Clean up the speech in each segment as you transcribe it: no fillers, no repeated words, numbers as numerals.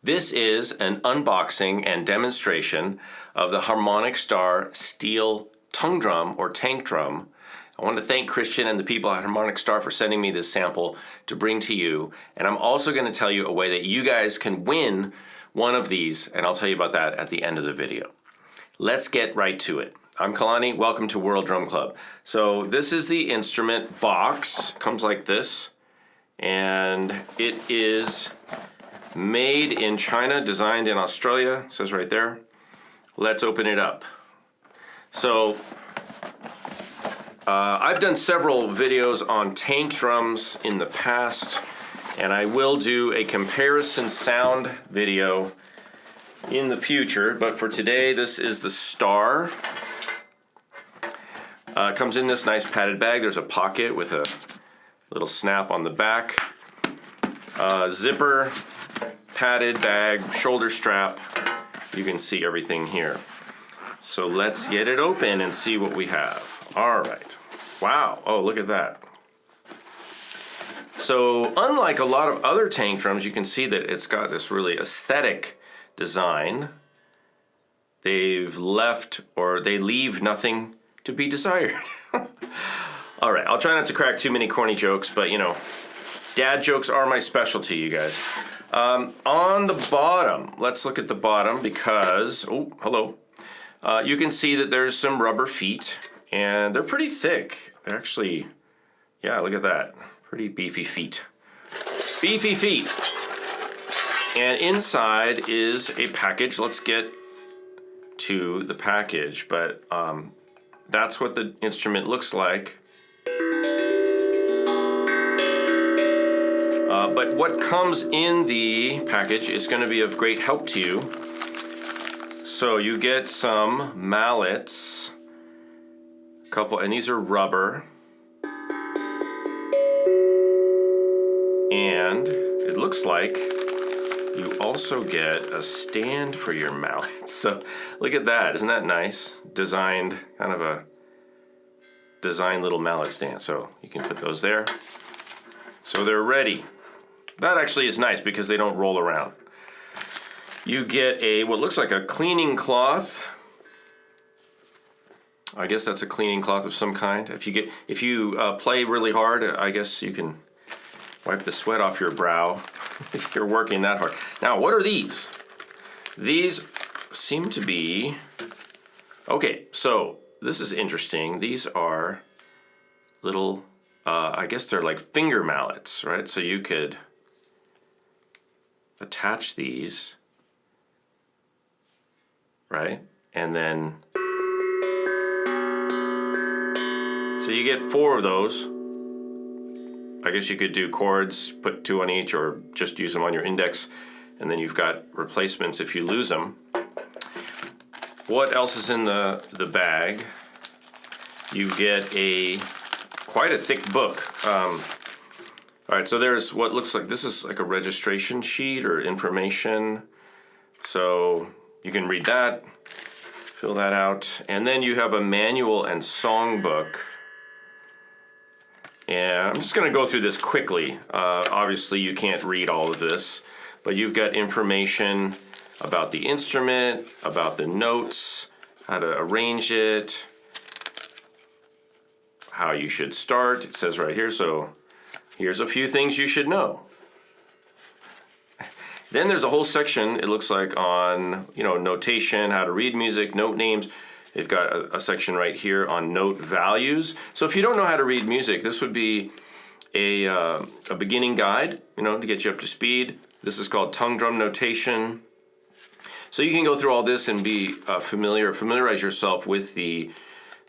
This is an unboxing and demonstration of the Harmonic Star steel tongue drum or tank drum. I want to thank Christian and the people at Harmonic Star for sending me this sample to bring to you. And I'm also going to tell you a way that you guys can win one of these, and I'll tell you about that at the end of the video. Let's get right to it. I'm Kalani, welcome to World Drum Club. So this is the instrument box, comes like this, and it is made in China, designed in Australia, it says right there. Let's open it up. So I've done several videos on tank drums in the past, and I will do a comparison sound video in the future, but for today this is the Star. It comes in this nice padded bag. There's a pocket with a little snap on the back, zipper, padded bag, shoulder strap. You can see everything here. So let's get it open and see what we have. All right. Wow. Oh, look at that. So unlike a lot of other tank drums, you can see that it's got this really aesthetic design. They leave nothing to be desired. All right, I'll try not to crack too many corny jokes, but you know, dad jokes are my specialty, you guys. On the bottom, let's look at the bottom because, oh, hello. You can see that there's some rubber feet, and they're pretty thick. Actually, yeah, look at that. Pretty beefy feet. Beefy feet. And inside is a package. Let's get to the package, but that's what the instrument looks like. But what comes in the package is going to be of great help to you. So you get some mallets, a couple, and these are rubber. And it looks like you also get a stand for your mallet. So look at that, isn't that nice? Designed, kind of a designed little mallet stand. So you can put those there. So they're ready. That actually is nice because they don't roll around. You get what looks like a cleaning cloth. I guess that's a cleaning cloth of some kind. If you play really hard, I guess you can wipe the sweat off your brow if you're working that hard. Now, what are these? These seem to be, okay, so this is interesting. These are little, I guess they're like finger mallets, right? So you could attach these, right? And then, so you get 4 of those. I guess you could do chords, put 2 on each, or just use them on your index, and then you've got replacements if you lose them. What else is in the bag? You get quite a thick book. All right, so there's what looks like, this is like a registration sheet or information. So you can read that, fill that out, and then you have a manual and songbook. And I'm just going to go through this quickly. Obviously, you can't read all of this, but you've got information about the instrument, about the notes, how to arrange it, how you should start. It says right here, so here's a few things you should know. Then there's a whole section, it looks like, on notation, how to read music, note names. They've got a section right here on note values. So if you don't know how to read music, this would be a beginning guide, to get you up to speed. This is called tongue drum notation. So you can go through all this and be familiarize yourself with the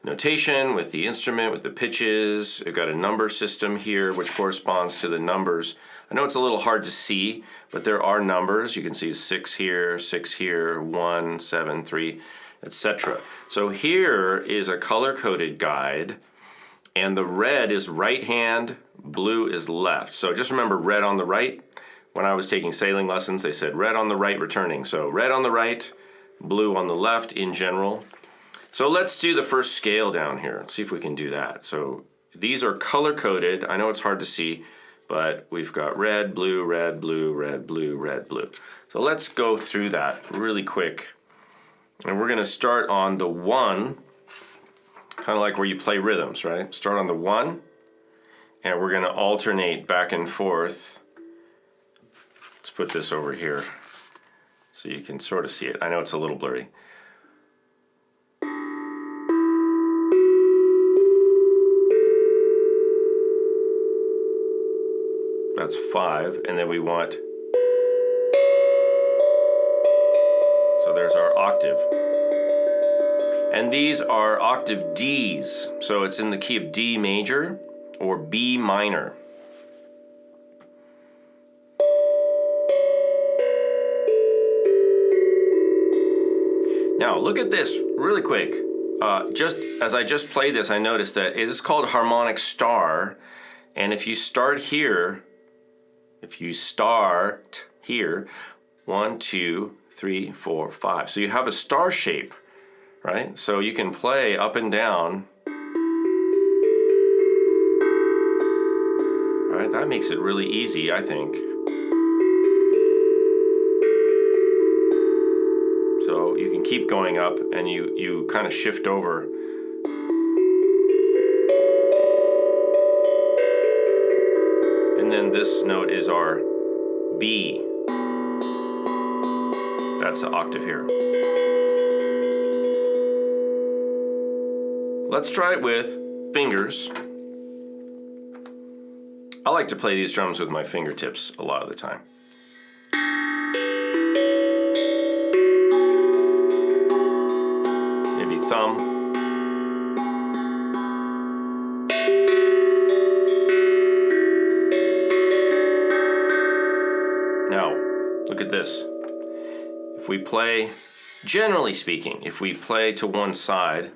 notation, with the instrument, with the pitches. They've got a number system here, which corresponds to the numbers. I know it's a little hard to see, but there are numbers. You can see 6 here, 1, 7, 3. Etc. So here is a color-coded guide, and the red is right hand, blue is left. So just remember red on the right. When I was taking sailing lessons, they said red on the right returning. So red on the right, blue on the left in general. So let's do the first scale down here. Let's see if we can do that. So these are color-coded. I know it's hard to see, but we've got red, blue, red, blue, red, blue, red, blue. So let's go through that really quick. And we're gonna start on the 1, kind of like where you play rhythms, right? Start on the 1, and we're gonna alternate back and forth. Let's put this over here so you can sort of see it. I know it's a little blurry. That's 5, and then we want, so there's our octave. And these are octave Ds, so it's in the key of D major or B minor. Now look at this really quick. Just as I just played this, I noticed that it is called harmonic star, and if you start here, if you start here, 1, 2, 3, 4, 5. So you have a star shape, right? So you can play up and down. All right, that makes it really easy, I think. So you can keep going up and you kind of shift over. And then this note is our B. That's the octave here. Let's try it with fingers. I like to play these drums with my fingertips a lot of the time. Maybe thumb. Now, look at this. If we play, generally speaking, if we play to one side,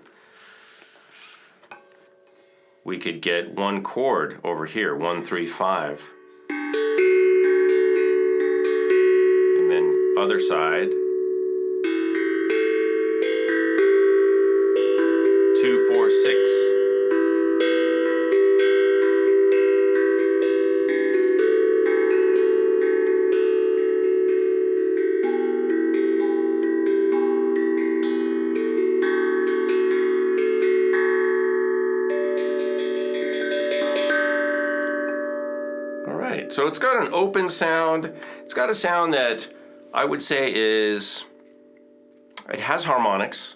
we could get one chord over here, 1, 3, 5. And then other side, 2, 4, 6. So it's got an open sound. It's got a sound that I would say is, it has harmonics.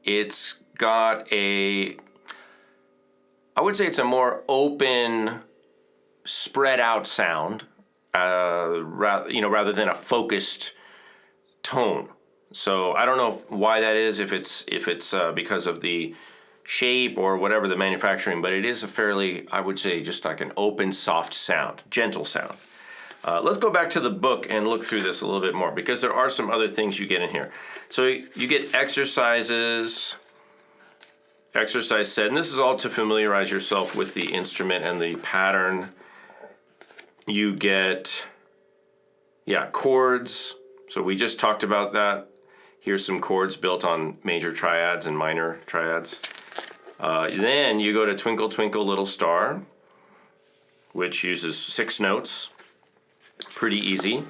It's got a, I would say it's a more open, spread out sound, rather than a focused tone. So I don't know why that is, if it's because of the shape or whatever the manufacturing, but it is a fairly, I would say, just like an open, soft sound, gentle sound. Let's go back to the book and look through this a little bit more, because there are some other things you get in here. So you get exercises, exercise set, and this is all to familiarize yourself with the instrument and the pattern. You get, chords. So we just talked about that. Here's some chords built on major triads and minor triads. Then you go to Twinkle Twinkle Little Star, which uses 6 notes, pretty easy.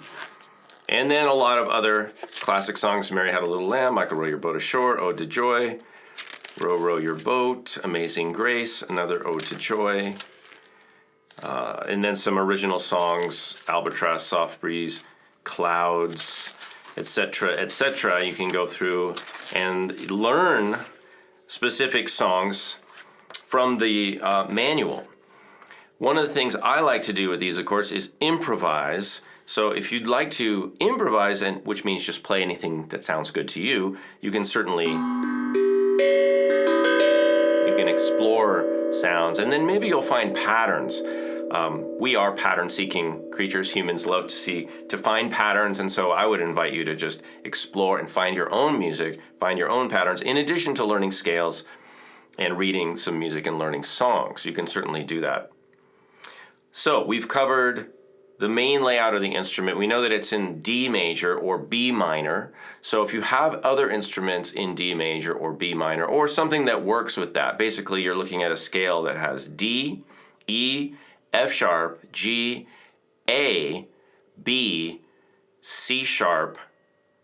And then a lot of other classic songs, Mary Had a Little Lamb, Michael Row Your Boat Ashore, Ode to Joy, Row Row Your Boat, Amazing Grace, another Ode to Joy. And then some original songs, Albatross, Soft Breeze, Clouds, etc., etc. You can go through and learn specific songs from the manual. One of the things I like to do with these, of course, is improvise. So if you'd like to improvise, and which means just play anything that sounds good to you, you can certainly, you can explore sounds, and then maybe you'll find patterns. We are pattern-seeking creatures. Humans love to find patterns, and so I would invite you to just explore and find your own music, find your own patterns, in addition to learning scales and reading some music and learning songs. You can certainly do that. So we've covered the main layout of the instrument. We know that it's in D major or B minor. So if you have other instruments in D major or B minor, or something that works with that, basically you're looking at a scale that has D, E, F sharp, G, A, B, C sharp,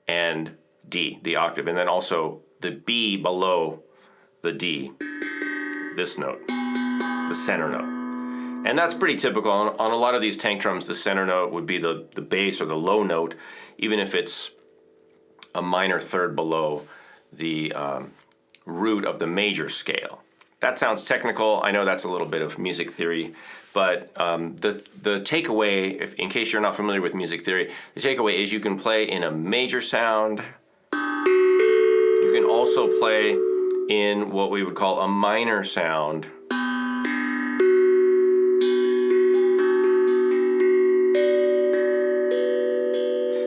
and D, the octave, and then also the B below the D, this note, the center note. And that's pretty typical. On a lot of these tank drums, the center note would be the bass or the low note, even if it's a minor third below the root of the major scale. That sounds technical. I know that's a little bit of music theory, but the takeaway, in case you're not familiar with music theory, the takeaway is you can play in a major sound. You can also play in what we would call a minor sound.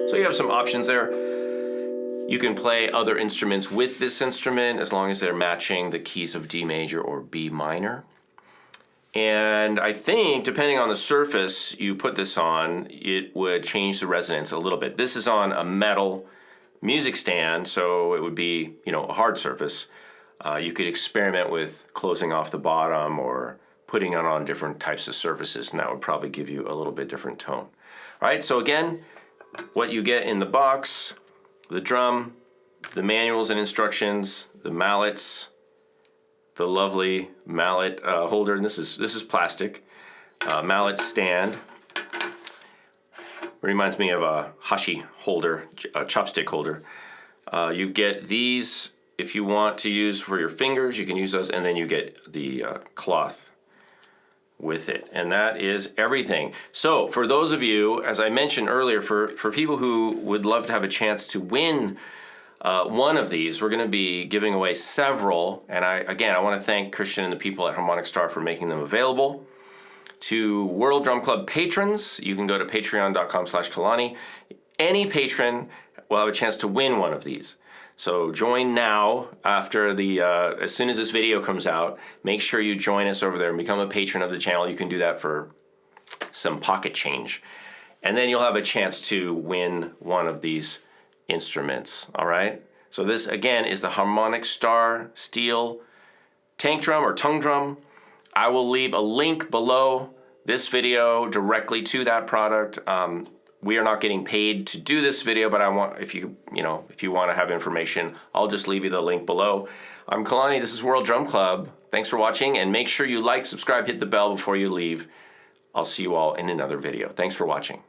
So you have some options there. You can play other instruments with this instrument as long as they're matching the keys of D major or B minor. And I think, depending on the surface you put this on, it would change the resonance a little bit. This is on a metal music stand, so it would be, a hard surface. You could experiment with closing off the bottom or putting it on different types of surfaces, and that would probably give you a little bit different tone. All right, so again, what you get in the box: the drum, the manuals and instructions, the mallets, the lovely mallet holder, and this is plastic, mallet stand. Reminds me of a hashi holder, a chopstick holder. You get these if you want to use for your fingers, you can use those, and then you get the cloth with it, and that is everything. So for those of you, as I mentioned earlier, for people who would love to have a chance to win one of these, we're going to be giving away several, and I want to thank Christian and the people at Harmonic Star for making them available. To World Drum Club patrons, you can go to patreon.com/Kalani. Any patron will have a chance to win one of these. So join now after as soon as this video comes out. Make sure you join us over there and become a patron of the channel. You can do that for some pocket change. And then you'll have a chance to win one of these instruments, all right? So this, again, is the Harmonic Star Steel tank drum or tongue drum. I will leave a link below this video directly to that product. We are not getting paid to do this video, but I want, if you want to have information, I'll just leave you the link below. I'm Kalani, this is World Drum Club. Thanks for watching, and make sure you like, subscribe, hit the bell before you leave. I'll see you all in another video. Thanks for watching.